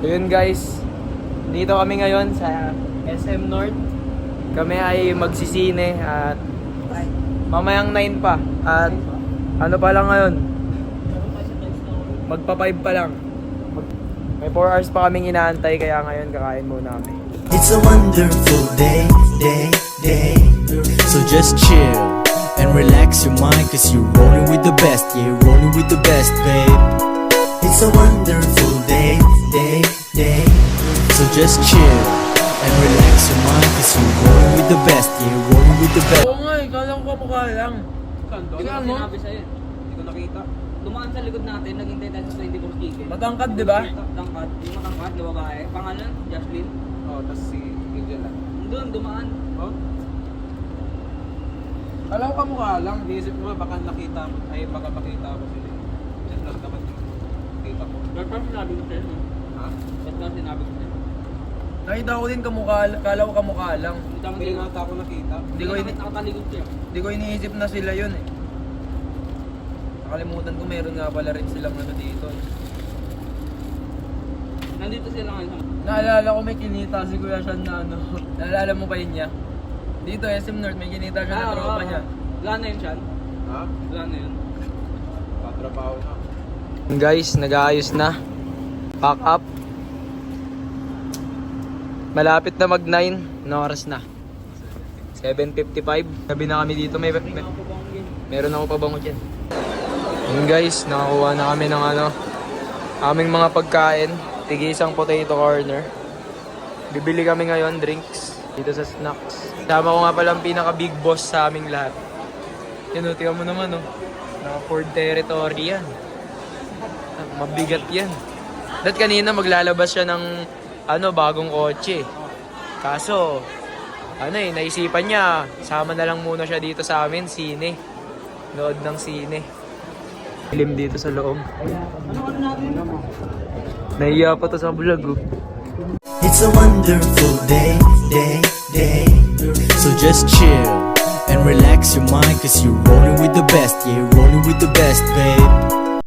So yun guys, dito kami ngayon sa SM North. Kami ay magsisine at mamayang 9 pa. At ano pa lang ngayon, magpa 5 pa lang. May 4 hours pa kaming inaantay, kaya ngayon kakain muna kami. It's a wonderful day. So just chill and relax your mind, cause you're rolling with the best. Yeah, you're rolling with the best, babe. It's a wonderful day. So just chill and relax your mind, cause you're rolling with the best. Yeah, you're rolling with the best. Oo nga, kala ko mukha lang. Saan to? Tingnan Ano mo. sinabi sa'yo? Hindi ko nakita. Dumaan sa likod natin, naghintay tayo sa 24 chicken. Matangkad, di ba? Matangkad. Yung matangkad, yung babae. Pangalan, Jocelyn. Oh, tas si Angel lang. Doon, dumaan. Oh? Alam ko kamukha lang. Iisip mo baka nakita mo. Ay, baka makita mo sila. Diyan lang naman yung kita ko. Ba't parang sinabi ko sa'yo, no? Ha? Ba't parang sinabi ko sa'yo? Nakita ko din kamukha, kala ko kamukha lang. Hindi nga ako nakita. Hindi ko nakatalikod siya. Hindi ko iniisip na sila yun eh. Nakalimutan ko meron nga pala rin silang ano dito. Nandito sila ngayon. Naalala ko may kinita si Kuya Sean na ano. Naalala mo pa yun niya? Dito SM North may kinita siya na tropa niya. Wala na yun, Sean. Ha? Wala na yun. Patrabaho na. Guys, nag-aayos na. Pack up. Malapit na mag 9. No oras na. 7:55. Sabi na kami dito. Meron ako pabango dyan. Yun guys, nakakuha na kami ng ano, aming mga pagkain. Tigisang potato corner. Bibili kami ngayon drinks dito sa snacks. Tama ko nga palang pinaka big boss sa aming lahat. Yun o, tingnan mo naman o. Naka Ford territory yan. Mabigat yan. Dahil kanina maglalabas siya ng ano, bagong kotse. Kaso, ano eh, naisipan niya, sama na lang muna siya dito sa amin, sine. Nood ng sine. Film dito sa loob. Nahiya pa to sa vlog oh. It's a wonderful day. So just chill and relax your mind, cause you're rolling with the best. Yeah, you're rolling with the best, babe.